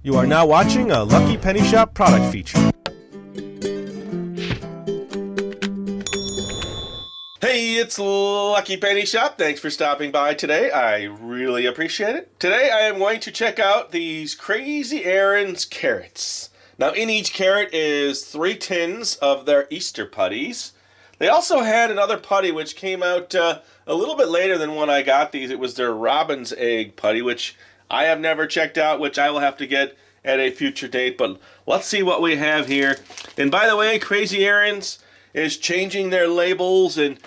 You are now watching a Lucky Penny Shop product feature. Hey, it's Lucky Penny Shop. Thanks for stopping by today. I really appreciate it. Today I am going to check out these Crazy Aaron's carrots. Now in each carrot is 3 tins of their Easter putties. They also had another putty which came out a little bit later than when I got these. It was their robin's egg putty, which I have never checked out, which I will have to get at a future date. But let's see what we have here. And by the way, Crazy Aaron's is changing their labels and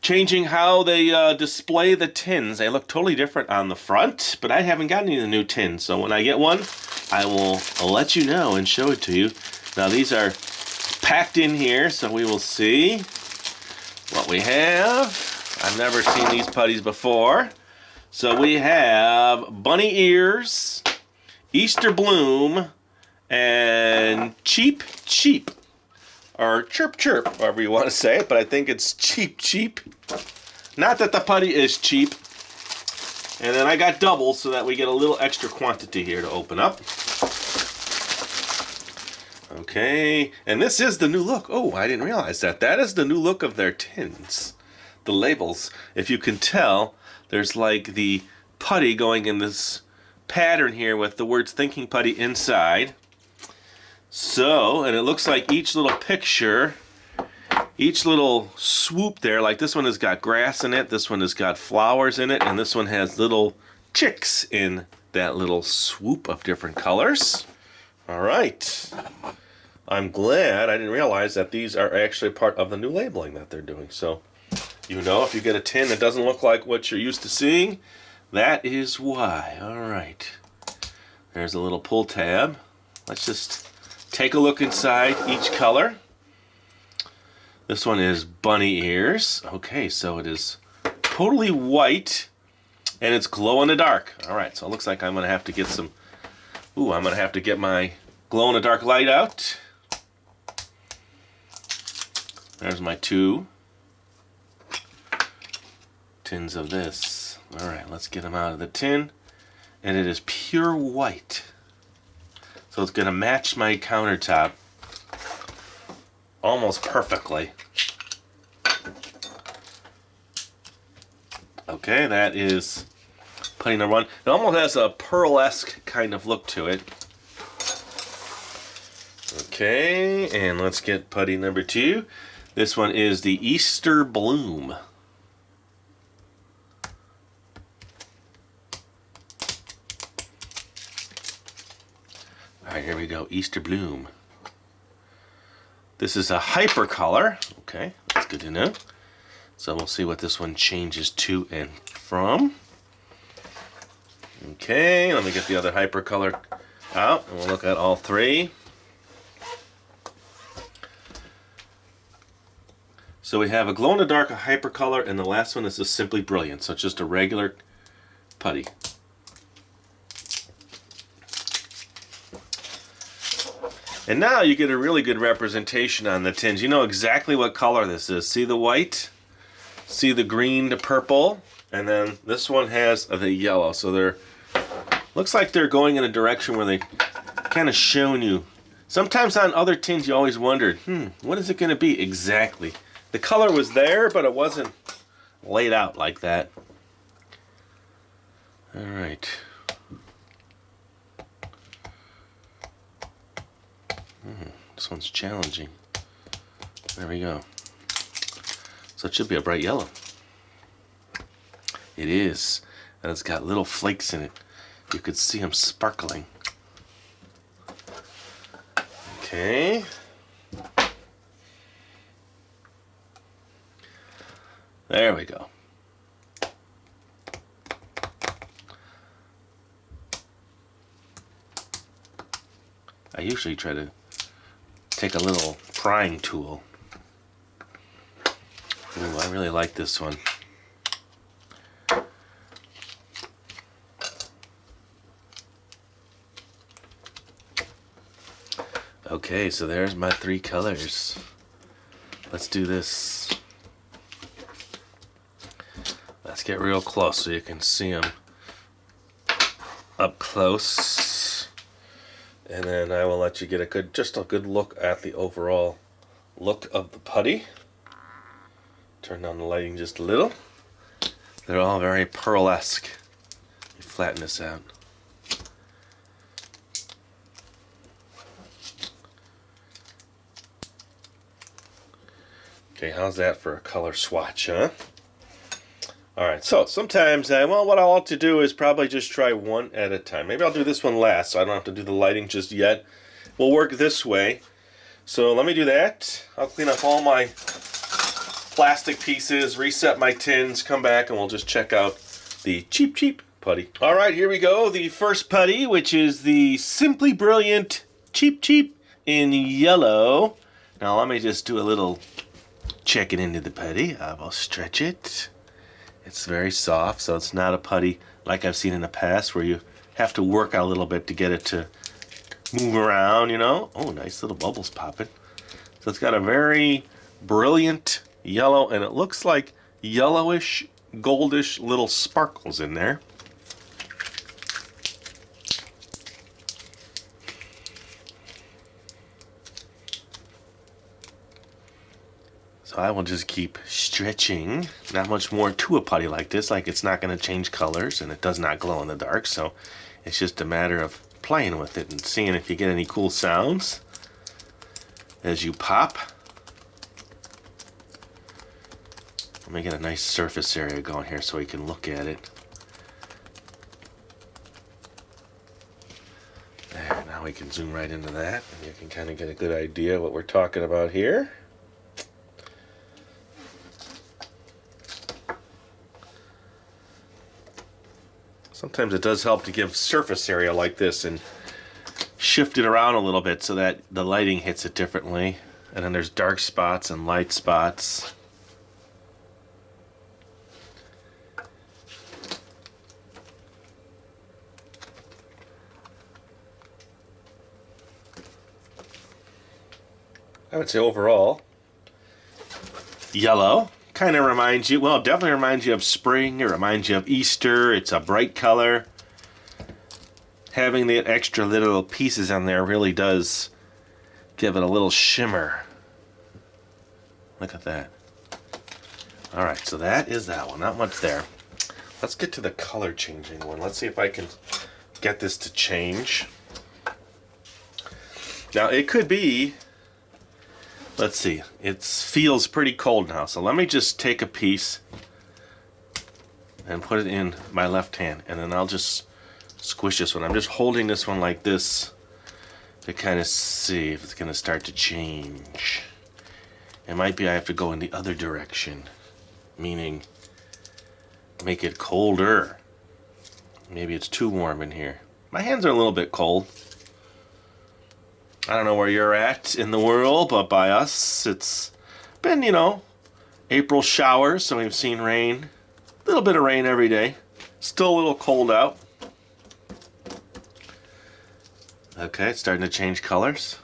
changing how they display the tins. They look totally different on the front, but I haven't gotten any of the new tins. So when I get one, I will let you know and show it to you. Now these are packed in here, so we will see what we have. I've never seen these putties before. So we have Bunny Ears, Easter Bloom, and Cheep Cheep. Or Chirp Chirp, however you want to say it, but I think it's Cheep Cheep. Not that the putty is cheap. And then I got doubles so that we get a little extra quantity here to open up. Okay, and this is the new look. Oh, I didn't realize that. That is the new look of their tins. The labels, if you can tell, there's like the putty going in this pattern here with the words Thinking Putty inside. So, and it looks like each little picture, each little swoop there, like this one has got grass in it, this one has got flowers in it, and this one has little chicks in that little swoop of different colors. All right. I'm glad. I didn't realize that these are actually part of the new labeling that they're doing. So, you know, if you get a tin that doesn't look like what you're used to seeing, that is why. All right. There's a little pull tab. Let's just take a look inside each color. This one is Bunny Ears. Okay, so it is totally white and it's glow in the dark. All right, so it looks like I'm going to have to get some... Ooh, I'm going to have to get my glow in the dark light out. There's my 2 tins of this. All right, let's get them out of the tin. And it is pure white. So it's going to match my countertop almost perfectly. Okay, that is putty number 1. It almost has a pearl-esque kind of look to it. Okay, and let's get putty number 2. This one is the Easter Bloom. All right, here we go, Easter Bloom. This is a hyper color. Okay, that's good to know. So we'll see what this one changes to and from. Okay, let me get the other hyper color out and we'll look at all 3. So we have a glow-in-the-dark, a hyper color, and the last one is a Simply Brilliant. So it's just a regular putty. And now you get a really good representation on the tins. You know exactly what color this is. See the white? See the green to purple? And then this one has the yellow. So they're, looks like they're going in a direction where they kind of showing you. Sometimes on other tins you always wondered, what is it going to be exactly? The color was there, but it wasn't laid out like that. All right. This one's challenging. There we go. So it should be a bright yellow. It is. And it's got little flakes in it. You could see them sparkling. Okay. There we go. I usually try to take a little prying tool. Ooh, I really like this one. Okay, so there's my 3 colors. Let's do this. Let's get real close so you can see them up close. And then I will let you get just a good look at the overall look of the putty. Turn down the lighting just a little. They're all very pearl-esque. You flatten this out. Okay, how's that for a color swatch, huh? Alright, so sometimes, well, what I'll have to do is probably just try one at a time. Maybe I'll do this one last, so I don't have to do the lighting just yet. We'll work this way. So let me do that. I'll clean up all my plastic pieces, reset my tins, come back, and we'll just check out the Cheep Cheep putty. Alright, here we go. The first putty, which is the Simply Brilliant Cheep Cheep in yellow. Now let me just do a little checking into the putty. I will stretch it. It's very soft, so it's not a putty like I've seen in the past where you have to work out a little bit to get it to move around, you know. Oh, nice little bubbles popping. So it's got a very brilliant yellow, and it looks like yellowish, goldish little sparkles in there. So I will just keep stretching. Not much more to a putty like this. Like, it's not going to change colors, and it does not glow in the dark. So it's just a matter of playing with it and seeing if you get any cool sounds as you pop. Let me get a nice surface area going here so we can look at it. There, now we can zoom right into that, and you can kind of get a good idea what we're talking about here. Sometimes it does help to give surface area like this and shift it around a little bit so that the lighting hits it differently. And then there's dark spots and light spots. I would say overall, yellow. Kind of reminds you, well, it definitely reminds you of spring. It reminds you of Easter. It's a bright color. Having the extra little pieces on there really does give it a little shimmer. Look at that. Alright, so that is that one. Not much there. Let's get to the color changing one. Let's see if I can get this to change. Now, it could be... Let's see, it feels pretty cold now, so let me just take a piece and put it in my left hand, and then I'll just squish this one. I'm just holding this one like this to kind of see if it's going to start to change. It might be I have to go in the other direction, meaning make it colder. Maybe it's too warm in here. My hands are a little bit cold. I don't know where you're at in the world, but by us, it's been, you know, April showers, so we've seen rain. A little bit of rain every day. Still a little cold out. Okay, it's starting to change colors.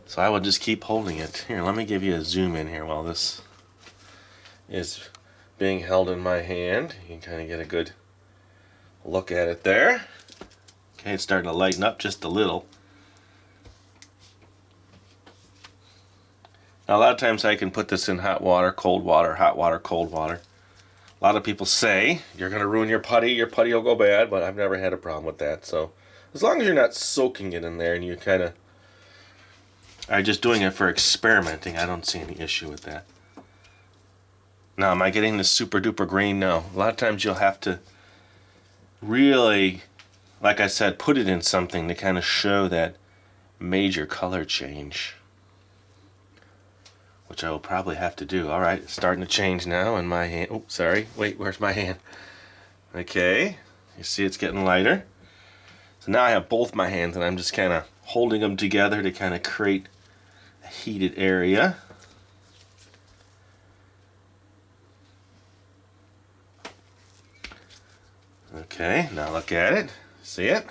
So I will just keep holding it. Here, let me give you a zoom in here while this is being held in my hand. You can kind of get a good look at it there. Okay, it's starting to lighten up just a little. Now, a lot of times I can put this in hot water, cold water, hot water, cold water. A lot of people say you're going to ruin your putty will go bad, but I've never had a problem with that. So as long as you're not soaking it in there and you kind of are just doing it for experimenting, I don't see any issue with that. Now, am I getting this super duper green? No. A lot of times you'll have to really, like I said, put it in something to kind of show that major color change, which I will probably have to do. Alright, it's starting to change now in my hand. Oh, sorry. Wait, where's my hand? Okay. You see it's getting lighter. So now I have both my hands, and I'm just kind of holding them together to kind of create a heated area. Okay, now look at it. See it?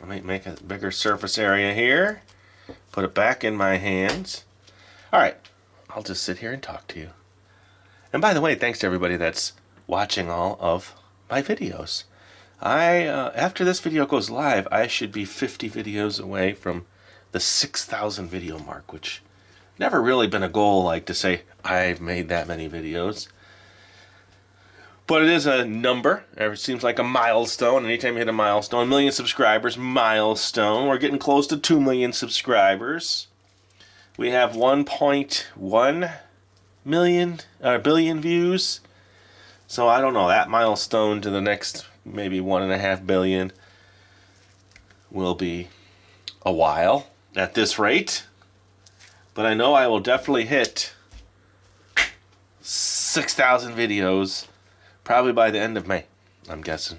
Let me make a bigger surface area here. Put it back in my hands. Alright. I'll just sit here and talk to you. And by the way, thanks to everybody that's watching all of my videos. After this video goes live, I should be 50 videos away from the 6,000 video mark, which never really been a goal, like to say I've made that many videos. But it is a number. It seems like a milestone. Anytime you hit a milestone, 1 million subscribers, milestone. We're getting close to 2 million subscribers. We have 1.1 billion views. So I don't know, that milestone to the next maybe 1.5 billion will be a while at this rate. But I know I will definitely hit 6,000 videos probably by the end of May, I'm guessing.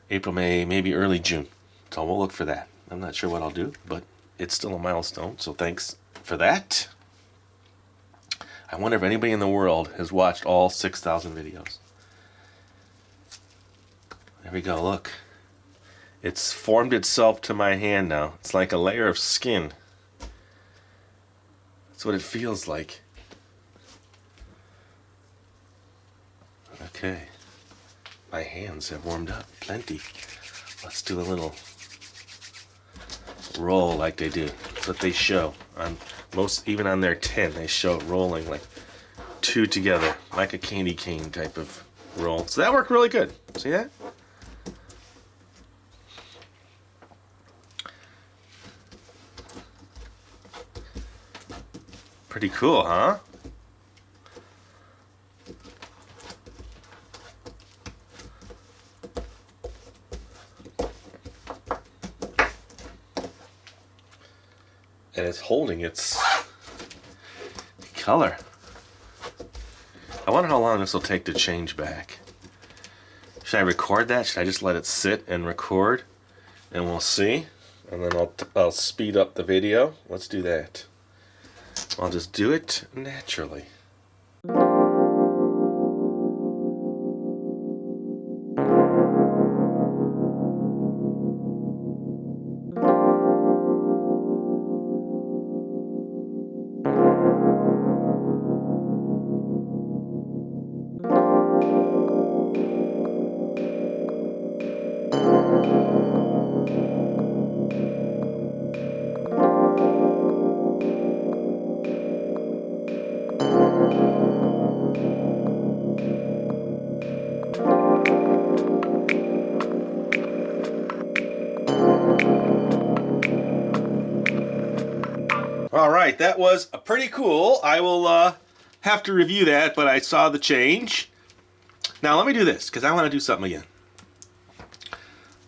April, May, maybe early June. So we'll look for that. I'm not sure what I'll do, but it's still a milestone, so thanks for that. I wonder if anybody in the world has watched all 6,000 videos. There we go, look. It's formed itself to my hand now. It's like a layer of skin. That's what it feels like. Okay. My hands have warmed up plenty. Let's do a little roll like they do. That's what they show on most, even on their tin, they show it rolling like two together, like a candy cane type of roll. So that worked really good. See that? Pretty cool, huh? And it's holding its color. I wonder how long this will take to change back. Should I record that? Should I just let it sit and record? And we'll see. And then I'll speed up the video. Let's do that. I'll just do it naturally. Alright, that was pretty cool. I will have to review that, but I saw the change. Now let me do this, because I want to do something again.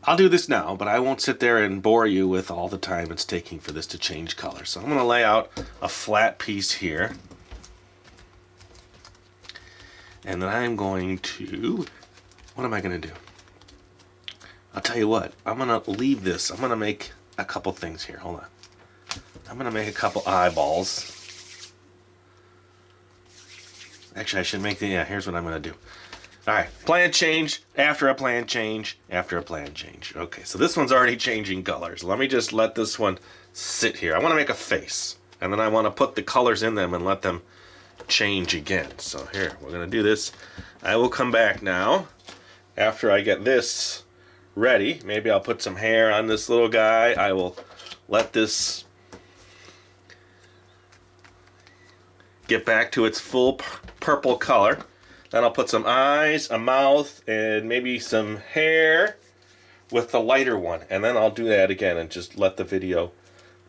I'll do this now, but I won't sit there and bore you with all the time it's taking for this to change color. So I'm going to lay out a flat piece here. And then I'm going to... What am I going to do? I'll tell you what. I'm going to leave this. I'm going to make a couple things here. Hold on. I'm going to make a couple eyeballs. Actually, I should make the... Yeah, here's what I'm going to do. Alright, plan change, after a plan change, after a plan change. Okay, so this one's already changing colors. Let me just let this one sit here. I want to make a face. And then I want to put the colors in them and let them change again. So here, we're going to do this. I will come back now after I get this ready. Maybe I'll put some hair on this little guy. I will let this get back to its full purple color. Then I'll put some eyes, a mouth, and maybe some hair with the lighter one. And then I'll do that again and just let the video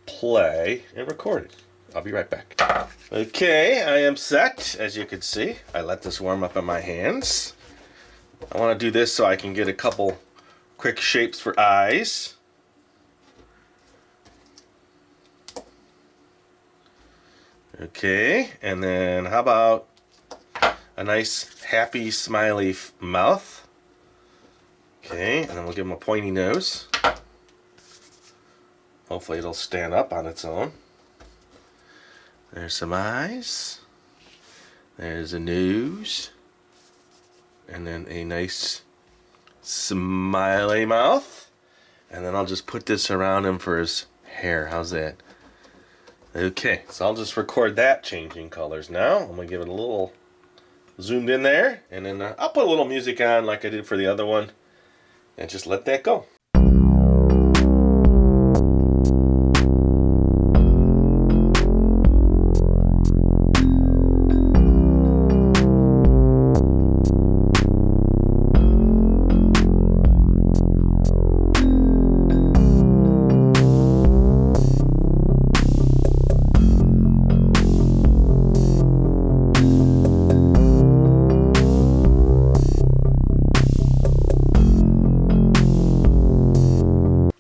play and record it. I'll be right back. Okay, I am set. As you can see, I let this warm up in my hands. I want to do this so I can get a couple quick shapes for eyes. Okay, and then how about a nice happy smiley mouth. Okay, and then we'll give him a pointy nose. Hopefully it'll stand up on its own. There's some eyes. There's a nose. And then a nice smiley mouth. And then I'll just put this around him for his hair. How's that? Okay, so I'll just record that changing colors now. I'm going to give it a little zoomed in there. And then I'll put a little music on like I did for the other one. and just let that go.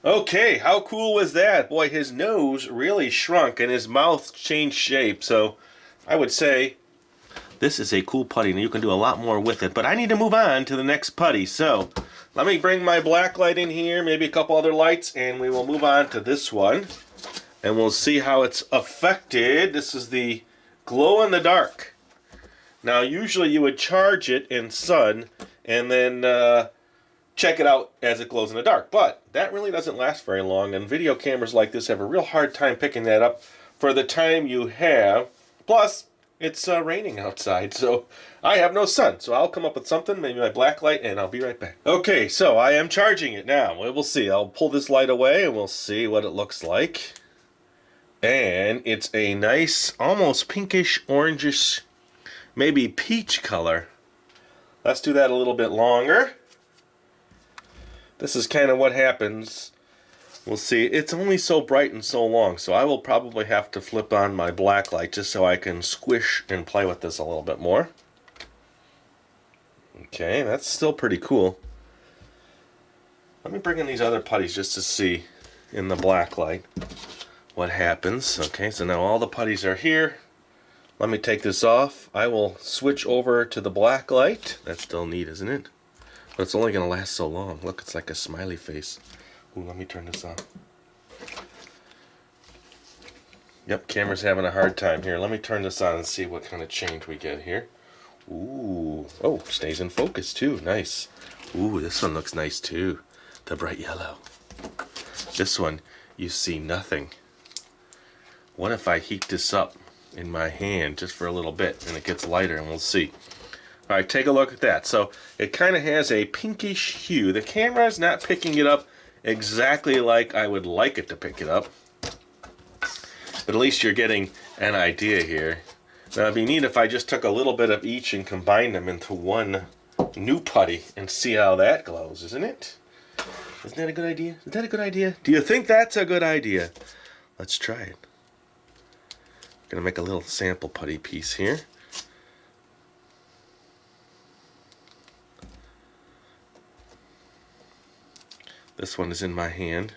Okay, how cool was that? Boy, his nose really shrunk and his mouth changed shape. So I would say this is a cool putty, and you can do a lot more with it. But I need to move on to the next putty. So let me bring my black light in here, maybe a couple other lights, and we will move on to this one. And we'll see how it's affected. This is the glow in the dark. Now, usually you would charge it in sun and then check it out as it glows in the dark, but that really doesn't last very long, and video cameras like this have a real hard time picking that up for the time you have. Plus, it's raining outside, so I have no sun, so I'll come up with something, maybe my black light, and I'll be right back. Okay, so I am charging it now. We'll see. I'll pull this light away, and we'll see what it looks like. And it's a nice, almost pinkish, orangish, maybe peach color. Let's do that a little bit longer. This is kind of what happens. We'll see. It's only so bright and so long, so I will probably have to flip on my black light just so I can squish and play with this a little bit more. Okay, that's still pretty cool. Let me bring in these other putties just to see in the black light what happens. Okay, so now all the putties are here. Let me take this off. I will switch over to the black light. That's still neat, isn't it? But it's only going to last so long. Look, it's like a smiley face. Ooh, let me turn this on. Yep, camera's having a hard time here. Let me turn this on and see what kind of change we get here. Ooh, oh, stays in focus too. Nice. Ooh, this one looks nice too. The bright yellow. This one, you see nothing. What if I heat this up in my hand just for a little bit and it gets lighter, and we'll see. All right, take a look at that. So it kind of has a pinkish hue. The camera is not picking it up exactly like I would like it to pick it up, but at least you're getting an idea here. Now, it'd be neat if I just took a little bit of each and combined them into one new putty and see how that glows, isn't it? Isn't that a good idea? Is that a good idea? Do you think that's a good idea? Let's try it. I'm gonna make a little sample putty piece here. This one is in my hand.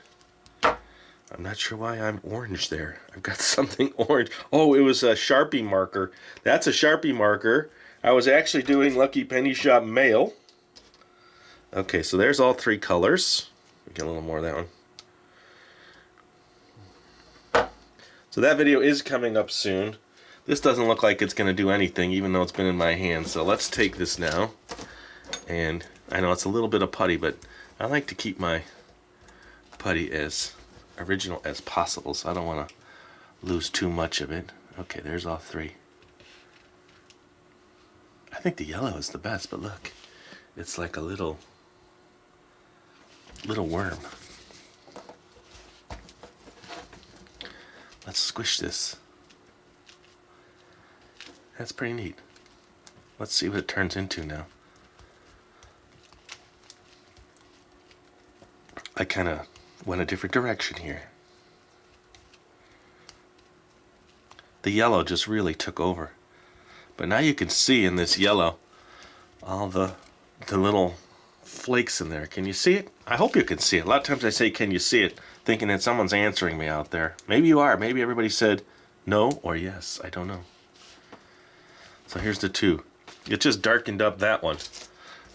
I'm not sure why I'm orange there. I've got something orange. Oh, it was a Sharpie marker. That's a Sharpie marker. I was actually doing Lucky Penny Shop mail. Okay, so there's all three colors. Get a little more of that one. So that video is coming up soon. This doesn't look like it's going to do anything, even though it's been in my hand. So let's take this now. And I know it's a little bit of putty, but I like to keep my putty as original as possible, so I don't want to lose too much of it. Okay, there's all three. I think the yellow is the best, but look, it's like a little worm. Let's squish this. That's pretty neat. Let's see what it turns into now. I kind of went a different direction here. The yellow just really took over. But now you can see in this yellow all the little flakes in there. Can you see it? I hope you can see it. A lot of times I say, can you see it? Thinking that someone's answering me out there. Maybe you are. Maybe everybody said no or yes. I don't know. So here's the two. It just darkened up that one.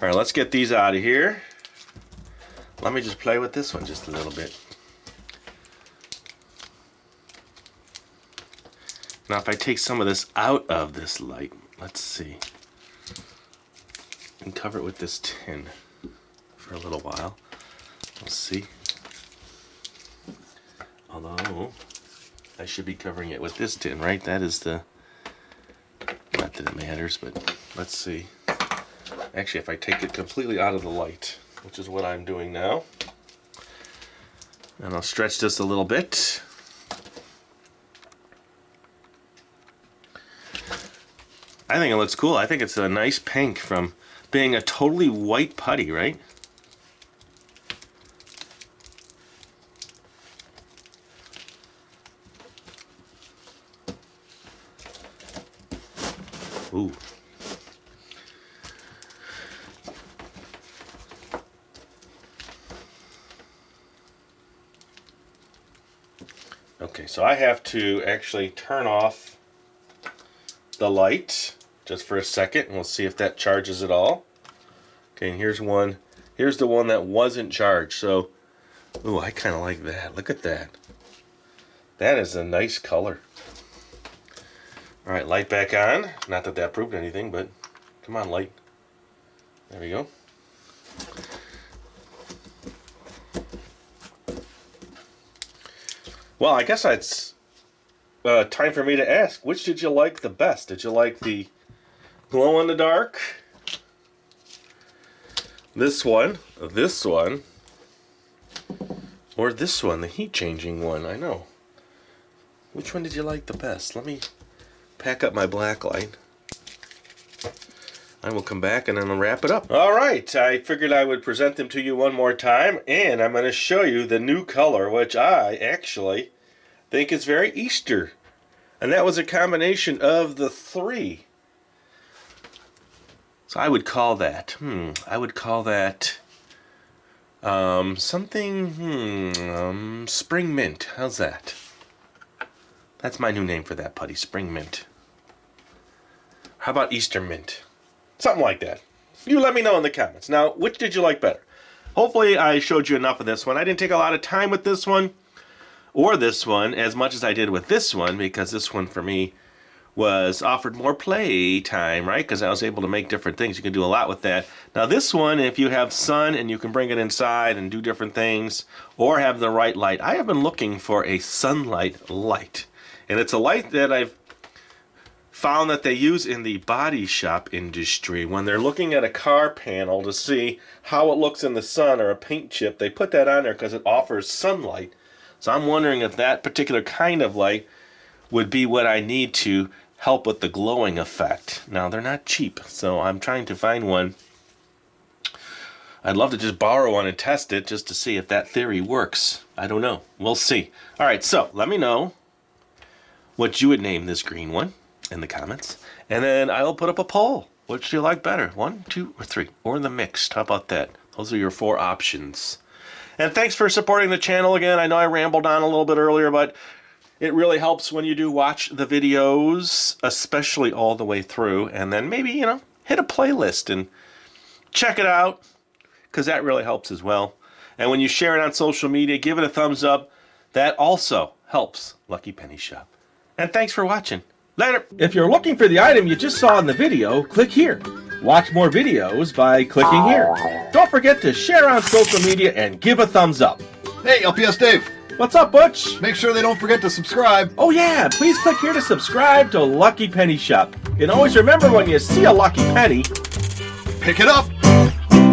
All right, let's get these out of here. Let me just play with this one just a little bit. Now if I take some of this out of this light, let's see, and cover it with this tin for a little while. We'll see. Although, I should be covering it with this tin, right? That is the, not that it matters, but let's see. Actually, if I take it completely out of the light, which is what I'm doing now. And I'll stretch this a little bit. I think it looks cool. I think it's a nice pink from being a totally white putty, right? Ooh. Okay, so I have to actually turn off the light just for a second, and we'll see if that charges at all. Okay, and here's one. Here's the one that wasn't charged. So, ooh, I kind of like that. Look at that. That is a nice color. All right, light back on. Not that that proved anything, but come on, light. There we go. Well, I guess it's time for me to ask, which did you like the best? Did you like the glow in the dark, this one, or this one, the heat changing one? I know. Which one did you like the best? Let me pack up my black light. I will come back and then I'll wrap it up. All right, I figured I would present them to you one more time, and I'm going to show you the new color, which I actually think is very Easter. And that was a combination of the three. So I would call that, something, spring mint. How's that? That's my new name for that putty, spring mint. How about Easter mint? Something like that. You let me know in the comments. Now, which did you like better? Hopefully I showed you enough of this one. I didn't take a lot of time with this one or this one as much as I did with this one, because this one for me was offered more play time, right? Because I was able to make different things. You can do a lot with that. Now this one, if you have sun and you can bring it inside and do different things, or have the right light. I have been looking for a sunlight light. And it's a light that I've found that they use in the body shop industry. When they're looking at a car panel to see how it looks in the sun, or a paint chip, they put that on there because it offers sunlight. So I'm wondering if that particular kind of light would be what I need to help with the glowing effect. Now, they're not cheap, so I'm trying to find one. I'd love to just borrow one and test it just to see if that theory works. I don't know. We'll see. All right, so let me know what you would name this green one in the comments, and then I'll put up a poll. Which do you like better? 1, 2, or 3? Or the mixed? How about that? Those are your 4 options. And thanks for supporting the channel again. I know I rambled on a little bit earlier, but it really helps when you do watch the videos, especially all the way through, and then maybe, hit a playlist and check it out, because that really helps as well. And when you share it on social media, give it a thumbs up. That also helps Lucky Penny Shop. And thanks for watching. Later. If you're looking for the item you just saw in the video, click here. Watch more videos by clicking here. Don't forget to share on social media and give a thumbs up. Hey, LPS-Dave. What's up, Butch? Make sure they don't forget to subscribe. Oh yeah, please click here to subscribe to Lucky Penny Shop. And always remember, when you see a lucky penny, pick it up.